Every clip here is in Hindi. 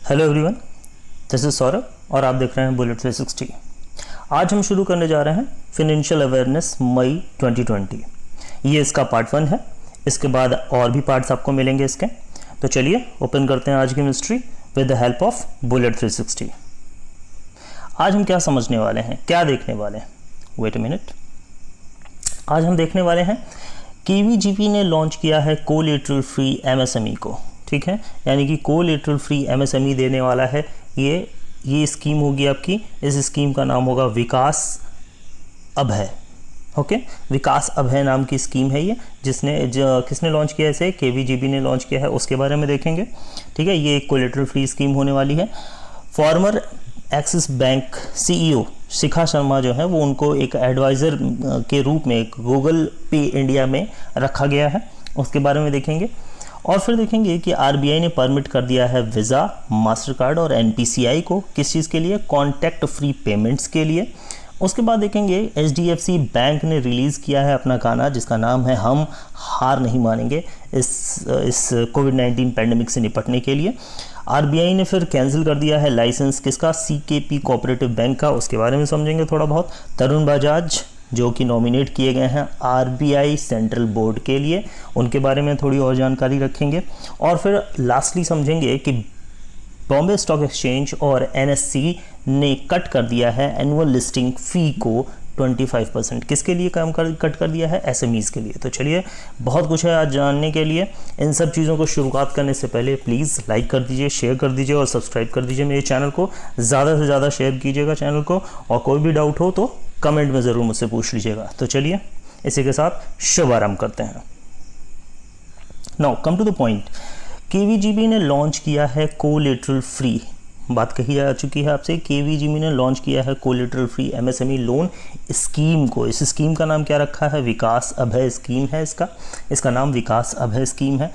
Hello everyone, this is Saurabh और आप देख रहे हैं बुलेट 360। आज हम शुरू करने जा रहे हैं फिनेंशियल अवेयरनेस मई 2020। ये इसका पार्ट 1 है। इसके बाद और भी पार्ट्स आपको मिलेंगे इसके। तो चलिए ओपन करते हैं आज की mystery with the help of bullet 360। आज हम क्या समझने वाले हैं, क्या देखने वाले हैं? Wait a minute. आज हम देखने वाले हैं केवीजीपी ने लॉन्च किया है कोलेटरल फ्री एमएसएमई को। ठीक है, यानी कि कोलेटरल फ्री एमएसएमई देने वाला है। ये स्कीम होगी आपकी। इस स्कीम का नाम होगा विकास अभय। ओके, विकास अभय नाम की स्कीम है ये, किसने लॉन्च किया है इसे? केवीजीपी ने लॉन्च किया है, उसके बारे में देखेंगे। ठीक है, ये एक कोलेटरल फ्री स्कीम होने वाली है। Farmer axis bank CEO Shikha Sharma जो है वो उनको एक एडवाइज़र के रूप में एक गूगल पे इंडिया में रखा गया है, उसके बारे में देखेंगे। और फिर देखेंगे कि आरबीआई ने परमिट कर दिया है वीज़ा, मास्टर कार्ड और एनपीसीआई को। किस चीज़ के लिए? कॉन्टैक्ट फ्री पेमेंट्स के लिए। उसके बाद देखेंगे एचडीएफसी बैंक ने रिलीज़ किया है अपना गाना जिसका नाम है हम हार नहीं मानेंगे इस कोविड-19 पैंडेमिक से निपटने के लिए। आरबीआई ने फिर कैंसिल कर दिया है लाइसेंस किसका? सीकेपी कोऑपरेटिव बैंक का, उसके बारे में समझेंगे थोड़ा बहुत। तरुण बजाज जो कि नॉमिनेट किए गए हैं आरबीआई सेंट्रल बोर्ड के लिए, उनके बारे में थोड़ी और जानकारी रखेंगे। और फिर लास्टली समझेंगे कि बॉम्बे स्टॉक एक्सचेंज और एनएससी ने कट कर दिया है एनुअल लिस्टिंग फ़ी को 25%। किसके लिए कट कर दिया है? एसएमईज़ के लिए। तो चलिए, बहुत कुछ है आज जानने के लिए। इन सब चीज़ों को शुरुआत करने से पहले प्लीज़ लाइक कर दीजिए, शेयर कर दीजिए और सब्सक्राइब कर दीजिए मेरे चैनल को। ज़्यादा से ज़्यादा शेयर कीजिएगा चैनल को, और कोई भी डाउट हो तो कमेंट में ज़रूर मुझसे पूछ लीजिएगा। तो चलिए इसी के साथ शुभारंभ करते हैं। Now come to the point. KVGB ने लॉन्च किया है कोलेटरल फ्री, बात कही जा चुकी है आपसे। केवीजीबी ने लॉन्च किया है collateral free MSME loan scheme को। इस स्कीम का नाम क्या रखा है? विकास अभय स्कीम है इसका नाम विकास अभय स्कीम है।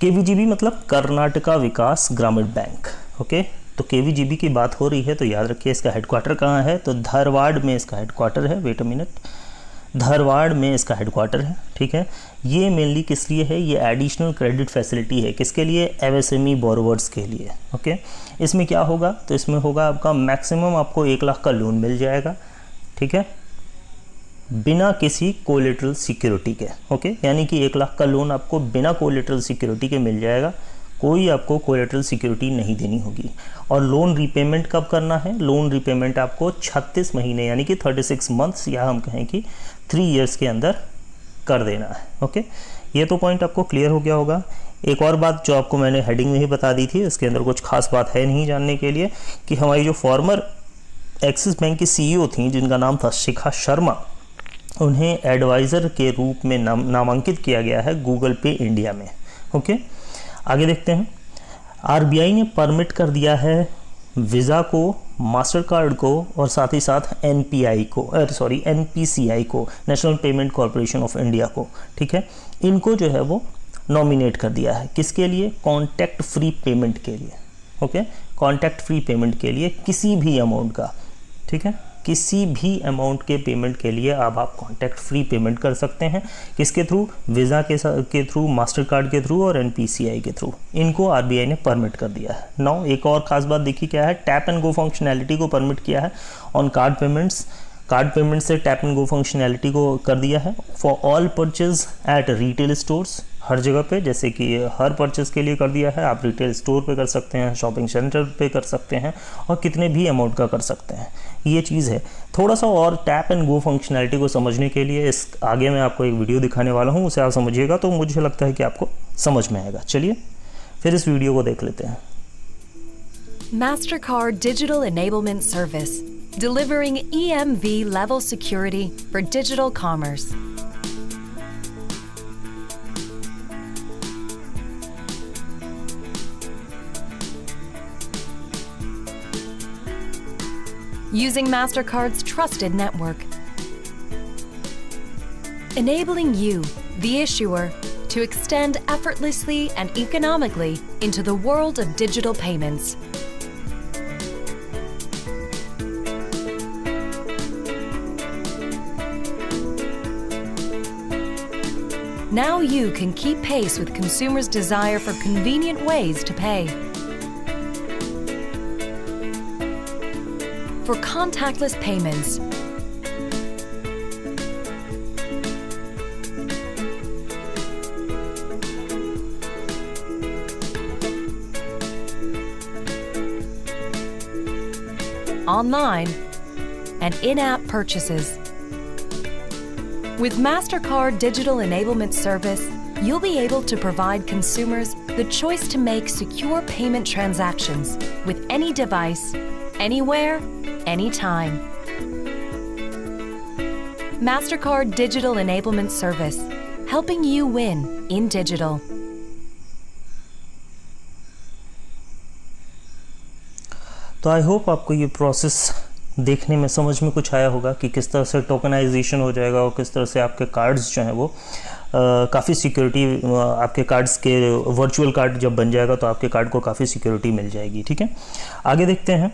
केवीजीबी मतलब कर्नाटका विकास ग्रामीण बैंक। ओके, तो केवीजीबी की बात हो रही है तो याद रखिए इसका हेडक्वार्टर कहाँ है? तो धारवाड़ में इसका हेडक्वार्टर है। वेट अ मिनट, धारवाड़ में इसका हेडक्वार्टर है। ठीक है, ये मेनली किस लिए है? ये एडिशनल क्रेडिट फैसिलिटी है। किसके लिए? एमएसएमई बोरोवर्स के लिए। ओके, इसमें क्या होगा? तो इसमें होगा आपका मैक्सिमम आपको 1 लाख का लोन मिल जाएगा। ठीक है, बिना किसी कोलेटरल सिक्योरिटी के। ओके, यानी कि 1 लाख का लोन आपको बिना कोलेटरल सिक्योरिटी के मिल जाएगा। कोई आपको कोलेटरल सिक्योरिटी नहीं देनी होगी। और लोन रीपेमेंट कब करना है? लोन रीपेमेंट आपको 36 महीने यानी कि 36 मंथ्स, या हम कहें कि 3 इयर्स के अंदर कर देना है। ओके, ये तो पॉइंट आपको क्लियर हो गया होगा। एक और बात जो आपको मैंने हेडिंग में ही बता दी थी, इसके अंदर कुछ खास बात है नहीं जानने के लिए, कि हमारी जो फॉर्मर एक्सिस बैंक की सीईओ थी जिनका नाम था शिखा शर्मा, उन्हें एडवाइज़र के रूप में नामांकित किया गया है गूगल पे इंडिया में। ओके, आगे देखते हैं। आरबीआई ने परमिट कर दिया है वीज़ा को, मास्टर कार्ड को और साथ ही साथ एनपीसीआई को, national payment corporation of India को। ठीक है, इनको जो है वो नॉमिनेट कर दिया है। किसके लिए? कॉन्टैक्ट फ्री पेमेंट के लिए। ओके, कॉन्टैक्ट फ्री पेमेंट के लिए किसी भी अमाउंट का। ठीक है, किसी भी अमाउंट के पेमेंट के लिए अब आप कॉन्टैक्ट फ्री पेमेंट कर सकते हैं। किसके थ्रू? वीज़ा के थ्रू, मास्टर कार्ड के थ्रू और एनपीसीआई के थ्रू। इनको आरबीआई ने परमिट कर दिया है। नाउ एक और ख़ास बात देखिए क्या है? टैप एंड गो फंक्शनैलिटी को परमिट किया है on card payments. Card payment से टैप एंड गो फंक्शनैलिटी को कर दिया है for all purchase at retail stores, हर जगह पे, जैसे कि हर परचेज के लिए कर दिया है। आप रिटेल स्टोर पे कर सकते हैं, शॉपिंग सेंटर पे कर सकते हैं और कितने भी अमाउंट का कर सकते हैं। ये चीज़ है। थोड़ा सा और टैप एंड गो फंक्शनैलिटी को समझने के लिए इस आगे मैं आपको एक वीडियो दिखाने वाला हूँ, उसे आप समझिएगा तो मुझे लगता है कि आपको समझ में आएगा। चलिए फिर इस वीडियो को देख लेते हैं। MasterCard Digital Enablement Service, delivering EMV level security for digital commerce. Using MasterCard's trusted network, enabling you, the issuer, to extend effortlessly and economically into the world of digital payments. Now you can keep pace with consumers' desire for convenient ways to pay. for contactless payments. Online and in-app purchases. With MasterCard Digital Enablement Service, you'll be able to provide consumers the choice to make secure payment transactions with any device, anywhere, anytime. MasterCard Digital Enablement Service, helping you win in digital. तो आई होप आपको ये प्रोसेस देखने में समझ में कुछ आया होगा कि किस तरह से टोकनाइजेशन हो जाएगा और किस तरह से आपके कार्ड्स जो हैं वो काफ़ी सिक्योरिटी, आपके कार्ड्स के वर्चुअल कार्ड जब बन जाएगा तो आपके कार्ड को काफ़ी सिक्योरिटी मिल जाएगी। ठीक है, आगे देखते हैं,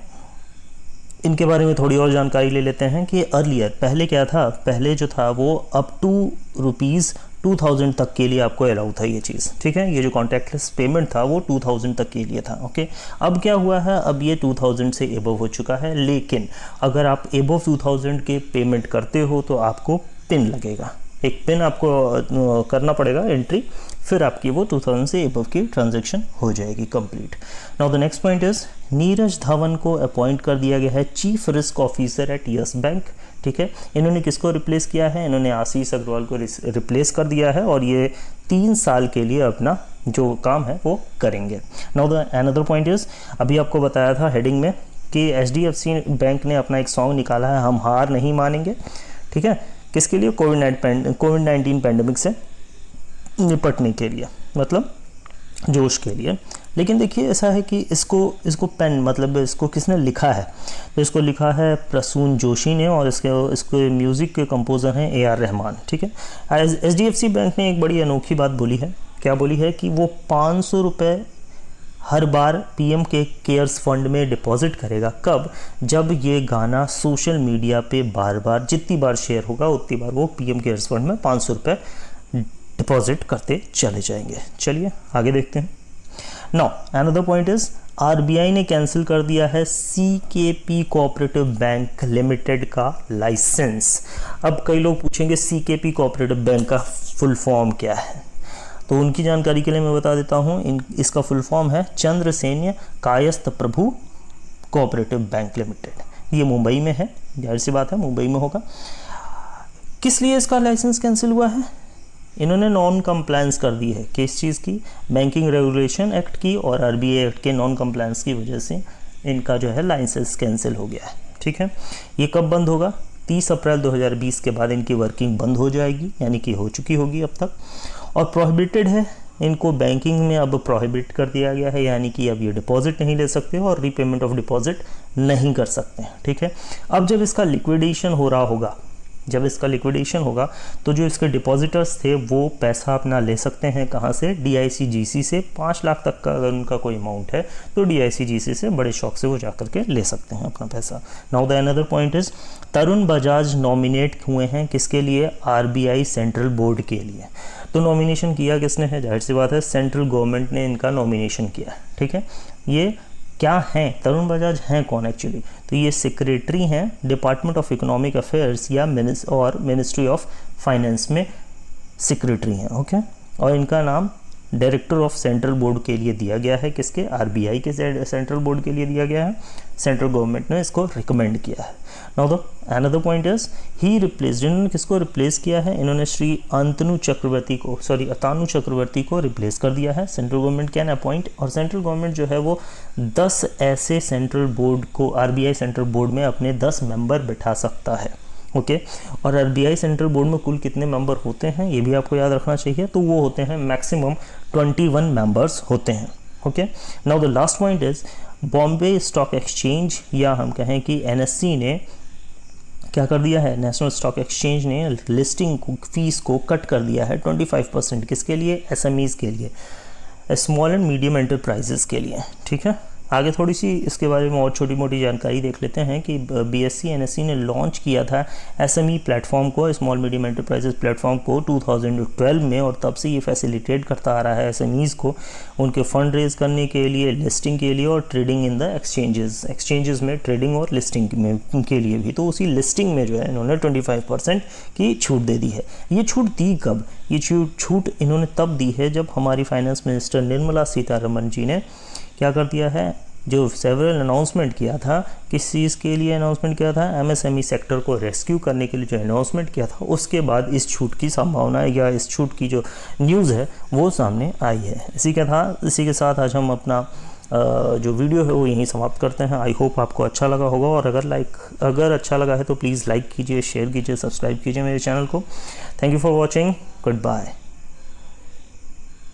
इनके बारे में थोड़ी और जानकारी ले लेते हैं कि अर्लियर पहले क्या था। पहले जो था वो अप टू ₹2000 तक के लिए आपको अलाउ था ये चीज़। ठीक है, ये जो कॉन्टैक्टलेस पेमेंट था वो 2000 तक के लिए था। ओके, अब क्या हुआ है, अब ये 2000 से एबव हो चुका है, लेकिन अगर आप एबव 2000 के पेमेंट करते हो तो आपको पिन लगेगा, एक पिन आपको करना पड़ेगा एंट्री, फिर आपकी वो 2000 से एबव की ट्रांजैक्शन हो जाएगी complete. Now the next point is Neeraj Dhawan को अपॉइंट कर दिया गया है chief risk officer eight yes bank. ठीक है, इन्होंने किसको रिप्लेस किया है, इन्होंने आशीष अग्रवाल को रिप्लेस कर दिया है और ये 3 साल के लिए अपना जो काम है वो करेंगे। Now the another point is, अभी आपको बताया था हेडिंग में कि HDFC बैंक ने अपना एक सॉन्ग निकाला है, हम हार नहीं मानेंगे। ठीक है, किसके लिए, कोविड-19 पैंडेमिक से निपटने के लिए, मतलब जोश के लिए। लेकिन देखिए ऐसा है कि इसको पेन मतलब इसको किसने लिखा है, तो इसको लिखा है प्रसून जोशी ने और इसके म्यूज़िक के कंपोज़र हैं AR रहमान। ठीक है, HDFC बैंक ने एक बड़ी अनोखी बात बोली है, क्या बोली है कि वो 500 रुपये हर बार PM के केयर्स फंड में डिपॉजिट करेगा। कब, जब ये गाना सोशल मीडिया पे बार बार जितनी बार शेयर होगा उतनी बार वो PM केयर्स फंड में 500 रुपये डिपॉजिट करते चले जाएंगे। चलिए आगे देखते हैं। Now another point is, RBI ने कैंसिल कर दिया है CKP कोऑपरेटिव बैंक लिमिटेड का लाइसेंस। अब कई लोग पूछेंगे CKP कोऑपरेटिव बैंक का फुल फॉर्म क्या है, तो उनकी जानकारी के लिए मैं बता देता हूँ, इसका फुल फॉर्म है चंद्रसेन कायस्थ प्रभु कोऑपरेटिव बैंक लिमिटेड। ये मुंबई में है, जाहिर सी बात है मुंबई में होगा। किस लिए इसका लाइसेंस कैंसिल हुआ है, इन्होंने नॉन कंप्लायंस कर दी है, किस चीज़ की, बैंकिंग रेगुलेशन एक्ट की और RBI एक्ट के नॉन कंप्लायंस की वजह से इनका जो है लाइसेंस कैंसिल हो गया है। ठीक है, ये कब बंद होगा, 30 अप्रैल 2020 के बाद इनकी वर्किंग बंद हो जाएगी, यानी कि हो चुकी होगी अब तक। और प्रोहिबिटेड है, इनको बैंकिंग में अब प्रोहिबिट कर दिया गया है, यानी कि अब ये डिपॉजिट नहीं ले सकते और रीपेमेंट ऑफ डिपॉजिट नहीं कर सकते हैं। ठीक है, अब जब इसका लिक्विडेशन हो रहा होगा, जब इसका लिक्विडेशन होगा तो जो इसके डिपॉजिटर्स थे वो पैसा अपना ले सकते हैं कहाँ से, DICGC से। 5 लाख तक का अगर उनका कोई अमाउंट है तो DICGC से बड़े शौक से वो जा करके ले सकते हैं अपना पैसा। Now the another point is, Tarun Bajaj nominate हुए हैं किसके लिए, RBI सेंट्रल बोर्ड के लिए। तो नॉमिनेशन किया किसने है, जाहिर सी बात है सेंट्रल गवर्नमेंट ने इनका नॉमिनेशन किया है। ठीक है, ये क्या हैं, तरुण बजाज हैं कौन एक्चुअली, तो ये सेक्रेटरी हैं डिपार्टमेंट ऑफ इकोनॉमिक अफेयर्स या मिनिस्ट्री ऑफ फाइनेंस में सेक्रेटरी हैं। ओके, और इनका नाम डायरेक्टर ऑफ सेंट्रल बोर्ड के लिए दिया गया है, किसके, RBI के सेंट्रल बोर्ड के लिए दिया गया है, सेंट्रल गवर्नमेंट ने इसको रिकमेंड किया है। Now the another point is, he replaced, इन्होंने किसको रिप्लेस किया है, इन्होंने श्री अतानु चक्रवर्ती को रिप्लेस कर दिया है। सेंट्रल गवर्नमेंट कैन अपॉइंट, और सेंट्रल गवर्नमेंट जो है वो 10 ऐसे सेंट्रल बोर्ड को RBI सेंट्रल बोर्ड में अपने 10 मेंबर बिठा सकता है। ओके, और RBI सेंट्रल बोर्ड में कुल कितने मेंबर होते हैं ये भी आपको याद रखना चाहिए, तो वो होते हैं मैक्सिमम 21 मेंबर्स होते हैं। Okay, now the last point is, Bombay stock exchange या हम कहें कि NSE ने क्या कर दिया है, नेशनल स्टॉक एक्सचेंज ने लिस्टिंग फीस को कट कर दिया है 25%, किसके लिए, SMEs के लिए, स्मॉल एंड मीडियम एंटरप्राइजेस के लिए। ठीक है, आगे थोड़ी सी इसके बारे में और छोटी मोटी जानकारी देख लेते हैं कि BSE NSE ने लॉन्च किया था SME प्लेटफॉर्म को, स्मॉल मीडियम एंटरप्राइजेस प्लेटफॉर्म को 2012 में, और तब से ये फैसिलिटेट करता आ रहा है SMEs को उनके फंड रेज करने के लिए, लिस्टिंग के लिए और ट्रेडिंग इन द एक्सचेंजेस में ट्रेडिंग और लिस्टिंग में के लिए भी। तो उसी लिस्टिंग में जो है इन्होंने 25% की छूट दे दी है। ये छूट दी कब? ये छूट इन्होंने तब दी है जब हमारी फाइनेंस मिनिस्टर निर्मला सीतारमण जी ने क्या कर दिया है, जो सेवरल अनाउंसमेंट किया था, किस चीज़ के लिए अनाउंसमेंट किया था, MSME सेक्टर को रेस्क्यू करने के लिए जो अनाउंसमेंट किया था, उसके बाद इस छूट की संभावना या इस छूट की जो न्यूज़ है वो सामने आई है। इसी के साथ आज हम अपना जो वीडियो है वो यहीं समाप्त करते हैं। आई होप आपको अच्छा लगा होगा, और अगर अच्छा लगा है तो प्लीज़ लाइक कीजिए, शेयर कीजिए, सब्सक्राइब कीजिए मेरे चैनल को। Thank you for watching, good bye.